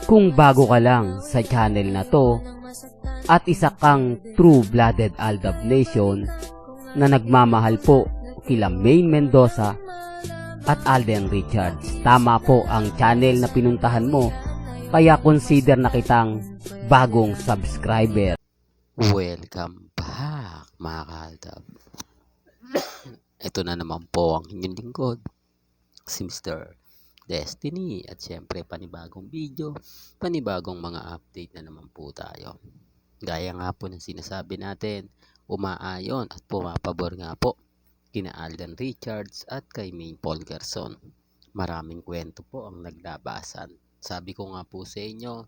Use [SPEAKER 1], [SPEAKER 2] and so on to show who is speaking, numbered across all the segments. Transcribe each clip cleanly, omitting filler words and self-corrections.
[SPEAKER 1] Kung bago ka lang sa channel na to at isa kang true-blooded Aldab Nation na nagmamahal po kila Maine Mendoza at Alden Richards, tama po ang channel na pinuntahan mo, kaya consider na kitang bagong subscriber.
[SPEAKER 2] Welcome back mga ka-Aldab. Ito na naman po ang inyong lingkod, si Mr. Destiny, at syempre panibagong video, panibagong mga update na naman po tayo. Gaya nga po ng sinasabi natin, umaayon at pumapabor nga po kina Alden Richards at kay Maine Polgerson. Maraming kwento po ang naglabasan. Sabi ko nga po sa inyo,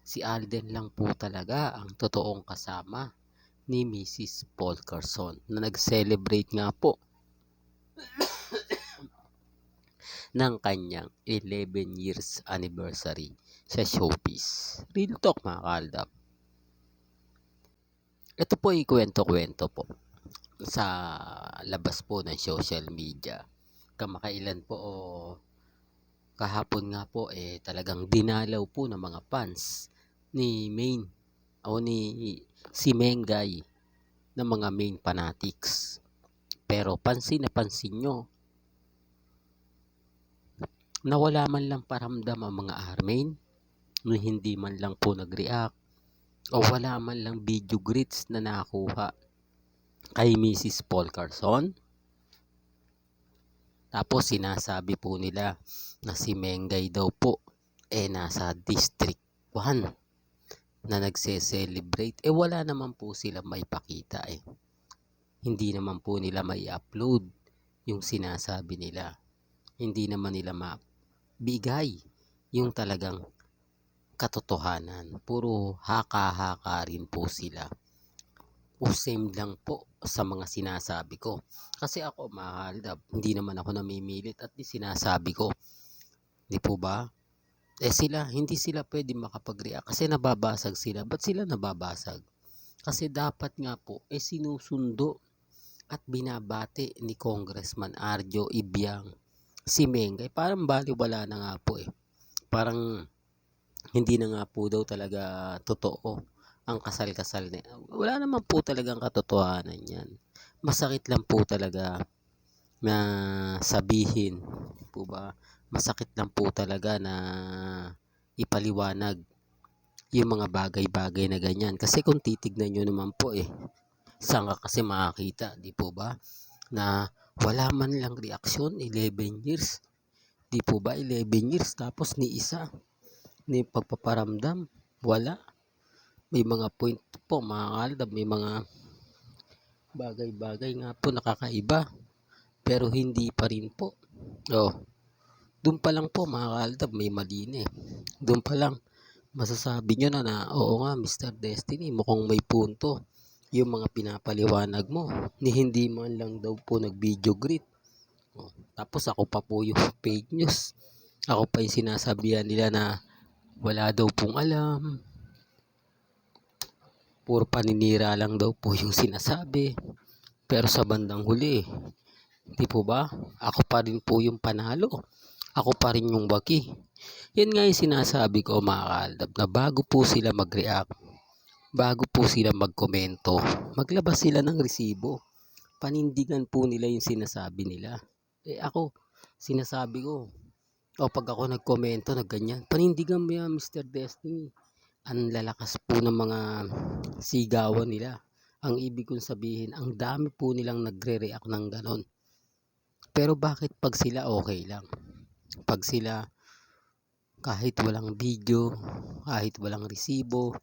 [SPEAKER 2] si Alden lang po talaga ang totoong kasama ni Mrs. Polgerson na nag-celebrate nga po ng kanyang 11 years anniversary sa showbiz. Real talk mga ka-Aldab. Ito po ay kwento-kwento po sa labas po ng social media. Kamakailan po kahapon nga po talagang dinalaw po ng mga fans ni Maine o ni si Mengay ng mga Maine fanatics. Pero pansin na pansin nyo na wala man lang paramdam ang mga Armain, na hindi man lang po nag-react o wala man lang video greets na nakuha kay Mrs. Polgerson. Tapos sinasabi po nila na si Mengay daw po nasa District 1 na nagse-celebrate. Wala naman po sila may pakita Hindi naman po nila may upload yung sinasabi nila. Hindi naman nila bigay yung talagang katotohanan. Puro haka-haka rin po sila. O same lang po sa mga sinasabi ko. Kasi ako, mahal, hindi naman ako namimilit at sinasabi ko. Di po ba? Sila, hindi sila pwede makapag-react kasi nababasag sila. Ba't sila nababasag? Kasi dapat nga po, sinusundo at binabati ni Congressman Arjo Ibiang si Mengay. Parang baliwala na nga po Parang hindi na nga po daw talaga totoo ang kasal-kasal na. Wala naman po talagang katotohanan yan. Masakit lang po talaga na sabihin. Po ba? Masakit lang po talaga na ipaliwanag yung mga bagay-bagay na ganyan. Kasi kung titignan nyo naman po saan ka kasi makakita, di po ba? Na wala man lang reaksyon, 11 years. Di po ba 11 years tapos ni isa, ni pagpaparamdam, wala. May mga point po mga ka-Aldab, may mga bagay-bagay nga po nakakaiba. Pero hindi pa rin po. Doon pa lang po mga ka-Aldab, may mali na Doon pa lang, masasabi nyo na oo nga Mr. Destiny, mukhang may punto yung mga pinapaliwanag mo ni hindi man lang daw po nag-video greet. Tapos ako pa po yung fake news. Ako pa yung sinasabihan nila na wala daw pong alam. Puro paninira lang daw po yung sinasabi. Pero sa bandang huli, di po ba? Ako pa rin po yung panalo. Ako pa rin yung waki. Yan nga yung sinasabi ko mga ka-Aldab, na bago po sila mag-react, bago po sila magkomento, maglabas sila ng resibo. Panindigan po nila yung sinasabi nila. Ako, sinasabi ko, pag ako nagkomento na ganyan, panindigan mo yan Mr. Destiny. Ang lalakas po ng mga sigawan nila. Ang ibig kong sabihin, ang dami po nilang nagre-react ng ganon. Pero bakit pag sila okay lang? Pag sila kahit walang video, kahit walang resibo,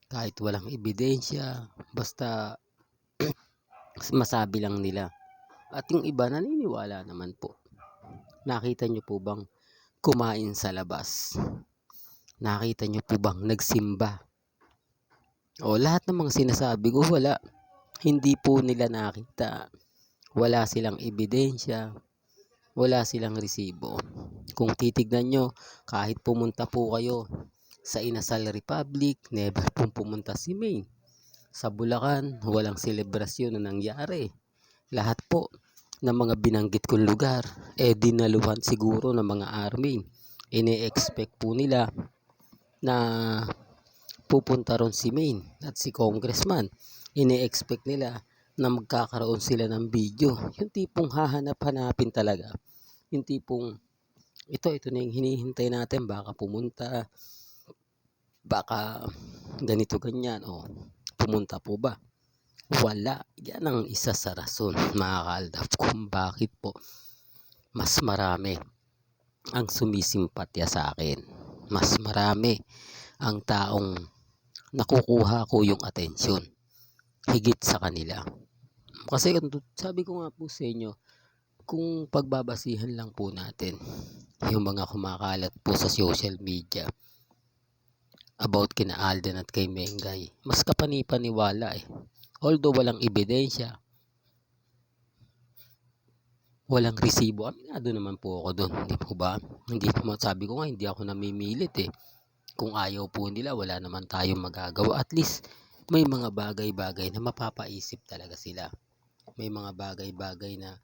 [SPEAKER 2] kahit walang ebidensya, basta masabi lang nila. At yung iba naniniwala naman po. Nakita nyo po bang kumain sa labas? Nakita nyo po bang nagsimba? Lahat ng mga sinasabi ko, wala. Hindi po nila nakita. Wala silang ebidensya. Wala silang resibo. Kung titignan nyo, kahit pumunta po kayo sa Inasal Republic, never pong pumunta si Maine. Sa Bulacan, walang selebrasyon na nangyari. Lahat po ng mga binanggit kong lugar, dinaluhan siguro ng mga Army. Ine-expect po nila na pupunta ron si Maine at si Congressman. Ini-expect nila na magkakaroon sila ng video. Yung tipong hahanap-hanapin talaga. Yung tipong ito na yung hinihintay natin, baka pumunta, baka ganito ganyan, o pumunta po ba? Wala. Yan ang isa sa rason, mga kaaldab, kung bakit po mas marami ang sumisimpatya sa akin. Mas marami ang taong nakukuha ko yung atensyon higit sa kanila. Kasi sabi ko nga po sa inyo, kung pagbabasihan lang po natin yung mga kumakalat po sa social media about kina Alden at kay Mengay, mas kapani-paniwala eh. Although walang ebidensya, walang resibo, aminado naman po ako doon, hindi po ba? Hindi po, sabi ko nga, hindi ako namimilit eh. Kung ayaw po nila, wala naman tayong magagawa. At least may mga bagay-bagay na mapapaisip talaga sila. May mga bagay-bagay na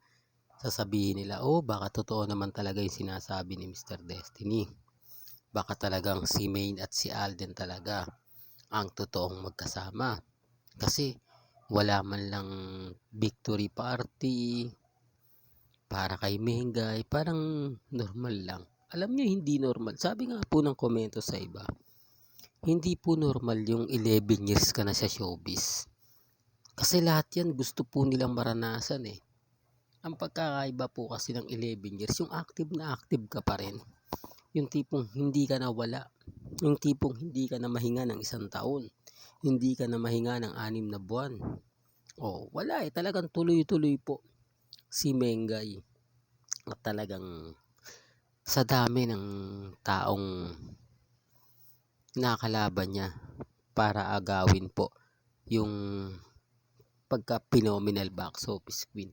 [SPEAKER 2] sasabihin nila, oh baka totoo naman talaga yung sinasabi ni Mr. Destiny. Baka talagang si Maine at si Alden talaga ang totoong magkasama. Kasi wala man lang victory party para kay Mengay, parang normal lang. Alam nyo, hindi normal. Sabi nga po ng komento sa iba, hindi po normal yung 11 years ka na sa showbiz. Kasi lahat yan gusto po nilang maranasan eh. Ang pagkakaiba po kasi ng 11 years, yung active na active ka pa rin. Yung tipong hindi ka na wala. Yung tipong hindi ka na mahinga ng 1 taon. Hindi ka na mahinga ng 6 na buwan. Oh, wala eh. Talagang tuloy-tuloy po si Mengay. At talagang sa dami ng taong nakalaban niya para agawin po yung pagka-phenomenal box office queen,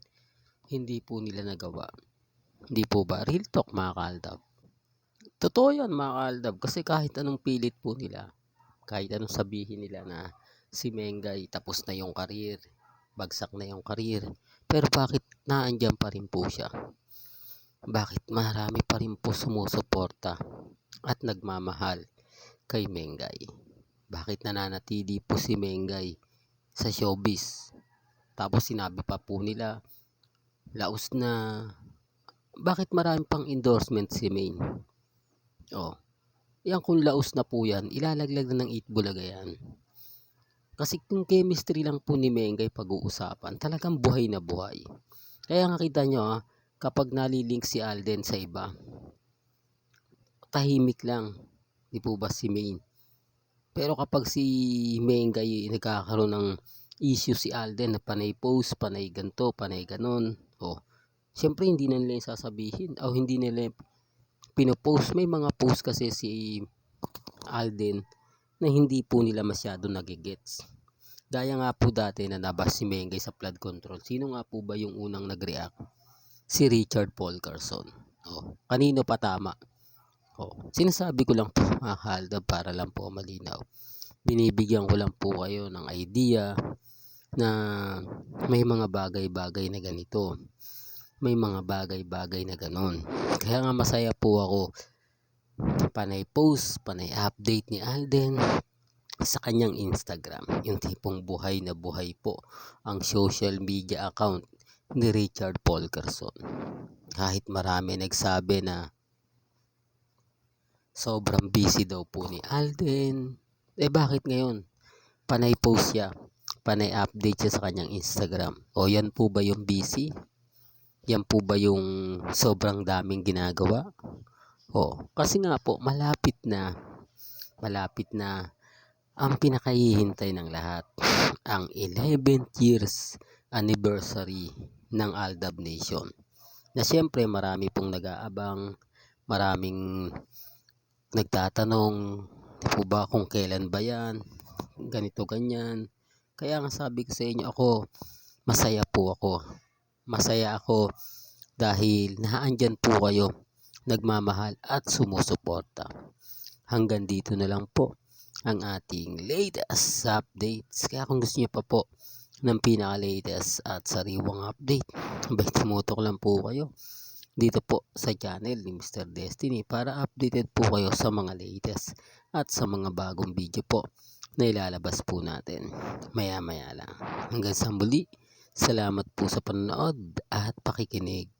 [SPEAKER 2] hindi po nila nagawa. Hindi po ba? Real talk, mga kaaldab. Totoo yan, mga kaaldab, kasi kahit anong pilit po nila, kahit anong sabihin nila na si Mengay tapos na yung career, bagsak na yung career, pero bakit naandyan pa rin po siya? Bakit marami pa rin po sumusuporta at nagmamahal kay Mengay? Bakit nananatili po si Mengay sa showbiz? Tapos sinabi pa po nila, laos na. Bakit marami pang endorsement si Maine? Oh, yan, kung laos na po yan, ilalaglag na ng 8 Bulaga yan. Kasi kung chemistry lang po ni Mengay pag-uusapan, talagang buhay na buhay. Kaya nga kita nyo kapag nalilink si Alden sa iba, tahimik lang, di po ba si Maine? Pero kapag si Mengay nagkakaroon ng issue si Alden na panay post, panay ganto, panay ganon, oh, syempre hindi na nila yung sasabihin o hindi nila pinopost. May mga post kasi si Alden na hindi po nila masyado nagigets. Gaya nga po dati na nabas si Mengay sa flood control. Sino nga po ba yung unang nag-react? Si Richard Paul Carson. Oh, kanino pa tama? Oh, sinasabi ko lang po, mga kaaldab, para lang po malinaw. Binibigyan ko lang po kayo ng idea na may mga bagay-bagay na ganito. May mga bagay-bagay na ganon. Kaya nga masaya po ako. Panay post, panay update ni Alden sa kanyang Instagram. Yung tipong buhay na buhay po ang social media account ni Richard Paul Carson. Kahit marami nagsabi na sobrang busy daw po ni Alden, bakit ngayon panay post siya, panay update siya sa kanyang Instagram? O yan po ba yung busy? Yan po ba yung sobrang daming ginagawa? O, kasi nga po malapit na ang pinakahihintay ng lahat, ang 11th years anniversary ng Aldab Nation. Na siyempre marami pong nag-aabang, maraming nagtatanong, di po ba kung kailan ba yan, ganito ganyan. Kaya nga sabi ko sa inyo, masaya ako. Masaya ako dahil naandyan po kayo, nagmamahal at sumusuporta. Hanggang dito na lang po ang ating latest updates. Kaya kung gusto niyo pa po ng pinaka-latest at sariwang update, tumutok lang po kayo dito po sa channel ni Mr. Destiny para updated po kayo sa mga latest at sa mga bagong video po na ilalabas po natin maya maya lang. Hanggang sa muli, salamat po sa panonood at pakikinig.